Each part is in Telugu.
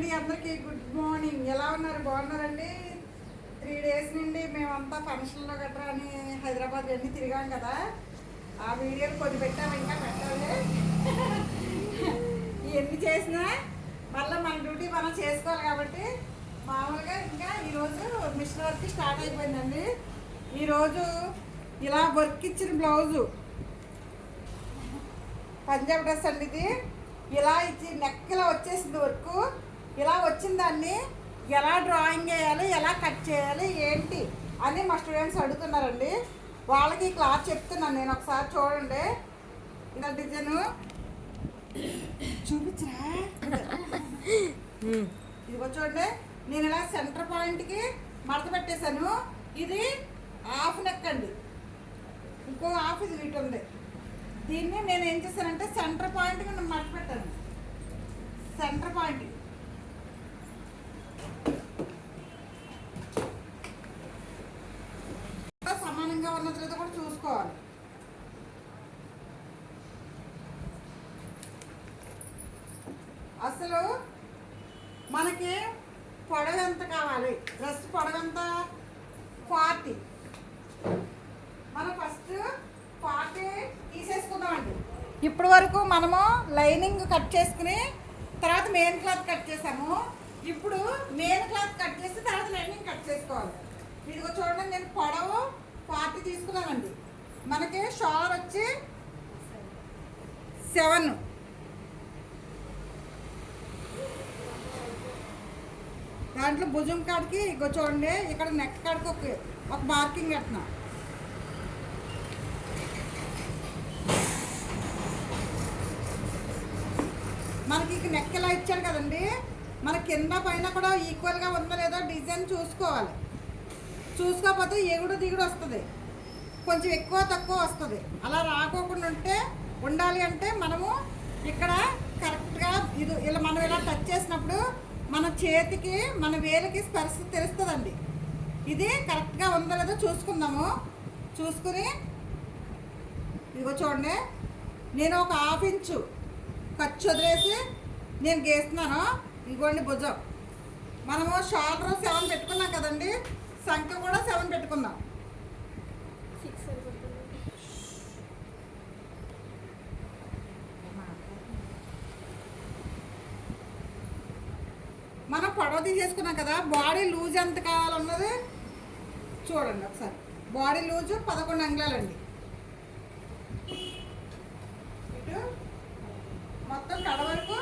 అండి అందరికీ గుడ్ మార్నింగ్. ఎలా ఉన్నారు? బాగున్నారండి? 3 days నుండి మేమంతా ఫంక్షన్లో గట్రా అని హైదరాబాద్ వెళ్ళి తిరిగాం కదా, ఆ వీడియోలు కొన్ని పెట్టాము, ఇంకా పెట్టాలి. ఎన్ని చేసినా మళ్ళీ మన డ్యూటీ మనం చేసుకోవాలి కాబట్టి మామూలుగా ఇంకా ఈరోజు మిషన్ వర్క్ స్టార్ట్ అయిపోయిందండి. ఈరోజు ఇలా వర్క్ ఇచ్చిన బ్లౌజు పంజాబ్ డ్రెస్ అండి. ఇది ఇలా ఇచ్చి నెక్ ఇలా వచ్చేసింది వర్క్. ఇలా వచ్చిన దాన్ని ఎలా డ్రాయింగ్ వేయాలి, ఎలా కట్ చేయాలి, ఏంటి అని మా స్టూడెంట్స్ అడుగుతున్నారండి. వాళ్ళకి క్లాస్ చెప్తున్నాను నేను. ఒకసారి చూడండి. ఇలా డిజైను చూపించరా, ఇదిగో చూడండి. నేను ఇలా సెంటర్ పాయింట్కి మడత పెట్టేశాను. ఇది హాఫ్ నెక్ అండి, ఇంకో హాఫ్ ఇది ఇటు ఉంది. దీన్ని నేను ఏం చేశానంటే సెంటర్ పాయింట్కి నేను మడత పెట్టాను. సెంటర్ పాయింట్ సమానంగా ఉన్నది లేదో కూడా చూసుకోవాలి. అసలు మనకి పొడవు ఎంత కావాలి? డ్రెస్ పొడవు ఎంత? 40. మనం ఫస్ట్ 40 తీసేసుకుందామండి. ఇప్పటి వరకు మనము లైనింగ్ కట్ చేసుకుని తర్వాత మెయిన్ క్లాత్ కట్ చేసాము. ఇప్పుడు మెయిన్ క్లాత్ కట్ చేసి తర్వాత లైనింగ్ కట్ చేసుకోవాలి. ఇదిగో చూడండి, నేను పొడవు 40 తీసుకున్నానండి. మనకి షాల్ వచ్చి 7. దాంట్లో భుజం కాడికి ఇగో చూడండి, ఇక్కడ నెక్ కాడికి ఒక మార్కింగ్ పెట్టినా. మనకి ఇక నెక్ ఎలా ఇచ్చాడు కదండి, మన కింద పైన కూడా ఈక్వల్గా ఉందో లేదో డిజైన్ చూసుకోవాలి. చూసుకోకపోతే ఎగుడు దిగుడు వస్తుంది, కొంచెం ఎక్కువ తక్కువ వస్తుంది. అలా రాకోకుండా ఉండాలి అంటే మనము ఇక్కడ కరెక్ట్గా ఇది ఇలా మనం ఇలా టచ్ చేసినప్పుడు మన చేతికి మన వేలికి స్పర్శ తెలుస్తుందండి. ఇది కరెక్ట్గా ఉందో లేదో చూసుకుందాము. చూసుకుని ఇదిగో చూడండి, నేను ఒక 1/2 ఇంచు ఖర్చు వదిలేసి నేను గీస్తున్నాను. ఇదిగోండి భుజం. మనము షోల్డర్ 7 పెట్టుకున్నాం కదండి, సంఖ కూడా 7 పెట్టుకుందాం. మనం పొడవ తీసేసుకున్నాం కదా, బాడీ లూజ్ ఎంత కావాలన్నది చూడండి ఒకసారి. Body loose 11 అంగుళాలండి. ఇటు మొత్తం కడ వరకు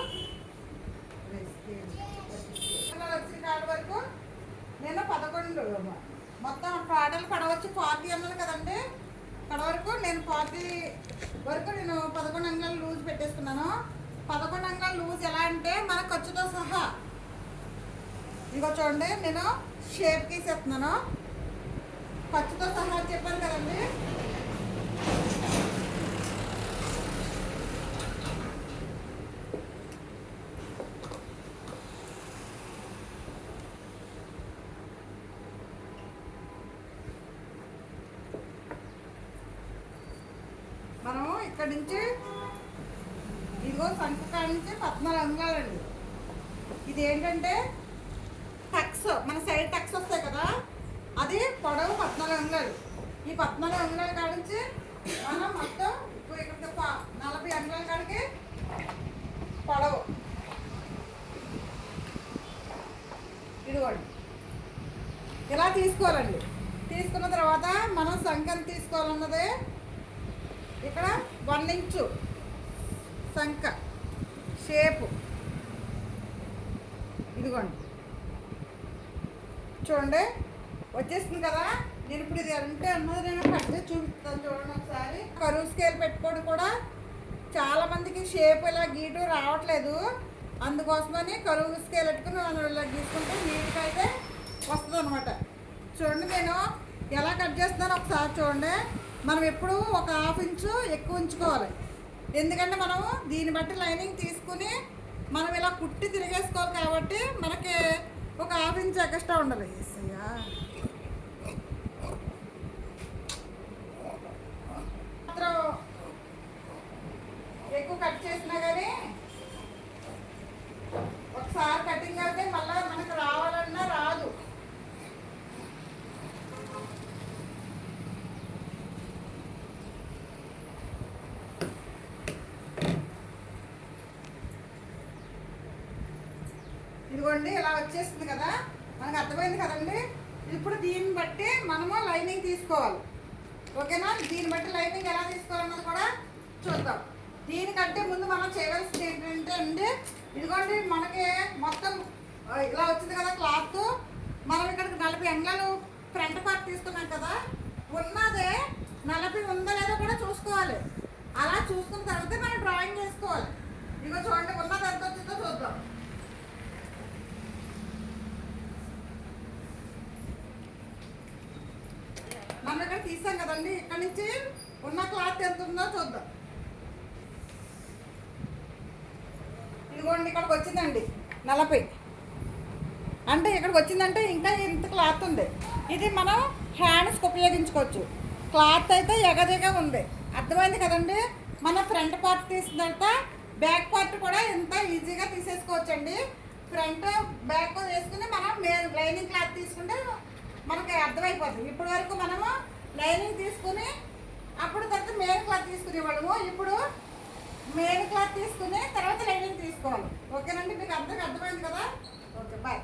వచ్చిన కాడ వరకు నేను 11, మొత్తం టోటల్ పడవచ్చు 40 అన్నది కదండి. కడ వరకు నేను 40 వరకు నేను 11 అంగుళాలు లూజ్ పెట్టేసుకున్నాను. 11 అంగుళాలు లూజ్ ఎలా అంటే మన ఖర్చుతో సహా. ఇదిగో చూడండి, నేను షేప్ గీసేస్తున్నాను ఖర్చుతో సహా చెప్పాను కదండి. మనము ఇక్కడి నుంచి ఇదిగో సంఖ్య కాడ నుంచి 14 అంగుళాలండి. ఇది ఏంటంటే టక్స్, మన సైడ్ టక్స్ వస్తాయి కదా, అది పొడవు 14 అంగుళాలు. ఈ 14 అంగుళాల కాడ నుంచి మనం మొత్తం ఇక్కడ 40 అంగుళాల కాడికి పొడవు. ఇదిగోండి ఇలా తీసుకోవాలండి. తీసుకున్న తర్వాత మనం సంఖ్యను తీసుకోవాలన్నది ఇక్కడ 1 ఇంచు సంఖ్య షేపు. ఇదిగోండి చూడండి వచ్చేస్తుంది కదా. నేను ఇప్పుడు ఇది అంటే అన్నది నేను కట్ చేసి చూపిస్తాను. చూడండి ఒకసారి. కరువు స్కేల్ పెట్టుకోవడం కూడా చాలామందికి షేప్ ఇలా గీటు రావట్లేదు. అందుకోసమని కరువు స్కేల్ పెట్టుకుని మనం ఇలా గీసుకుంటే నీట్గా అయితే వస్తుంది అనమాట. చూడండి నేను ఎలా కట్ చేస్తున్నానో ఒకసారి చూడండి. మనం ఎప్పుడు ఒక 1/2 ఇంచు ఎక్కువ ఉంచుకోవాలి. ఎందుకంటే మనము దీన్ని బట్టి లైనింగ్ తీసుకుని మనం ఇలా కుట్టి తిరిగేసుకోవాలి కాబట్టి మనకి ఒక 1/2 ఇంచు ఎక్స్ట్రా ఉండాలి. మాత్రం ఎక్కువ కట్ చేసినా కానీ ఒకసారి కటింగ్ అయితే మళ్ళీ మనకు రావాలన్నా రాదు. ఇదిగోండి ఇలా వచ్చేస్తుంది కదా, మనకు అర్థమైంది కదండి. ఇప్పుడు దీన్ని బట్టి మనము లైనింగ్ తీసుకోవాలి. ఓకేనా? దీన్ని బట్టి లైనింగ్ ఎలా తీసుకోవాలన్నది కూడా చూద్దాం. దీనికంటే ముందు మనం చేయవలసింది ఏంటంటే అండి, ఇదిగోండి మనకి మొత్తం ఇలా వచ్చింది కదా క్లాత్. మనం ఇక్కడికి 40 అంగుళాలు ఫ్రంట్ పార్ట్ తీసుకున్నాం కదా, ఉన్నదే 40 ఉందో లేదో కూడా చూసుకోవాలి. అలా చూసుకున్న తర్వాత మనం డ్రాయింగ్ చేసుకోవాలి. ఇదిగో చూడండి, ఉన్నది ఎంత వచ్చిందో చూద్దాం. మనం ఇక్కడ తీసాం కదండి, ఇక్కడ నుంచి ఉన్న క్లాత్ ఎంత ఉందో చూద్దాం. ఇదిగోండి ఇక్కడికి వచ్చిందండి 40. అంటే ఇక్కడికి వచ్చిందంటే ఇంకా ఇంత క్లాత్ ఉంది. ఇది మనం హ్యాండ్స్కి ఉపయోగించుకోవచ్చు. క్లాత్ అయితే ఎగదిగా ఉంది. అర్థమైంది కదండి. మన ఫ్రంట్ పార్ట్ తీసిన తర్వాత బ్యాక్ పార్ట్ కూడా ఎంత ఈజీగా తీసేసుకోవచ్చండి. ఫ్రంట్ బ్యాక్ వేసుకుని మనం లైనింగ్ క్లాత్ తీసుకుంటే మనకి అర్థమైపోతుంది. ఇప్పటి వరకు మనము లైనింగ్ తీసుకుని అప్పుడు తర్వాత మెయిన్ క్లాత్ తీసుకునేవాళ్ళము. ఇప్పుడు మెయిన్ క్లాత్ తీసుకుని తర్వాత లైనింగ్ తీసుకోవాలి. ఓకేనండి, మీకు అందరికి అర్థమైంది కదా. Okay, bye.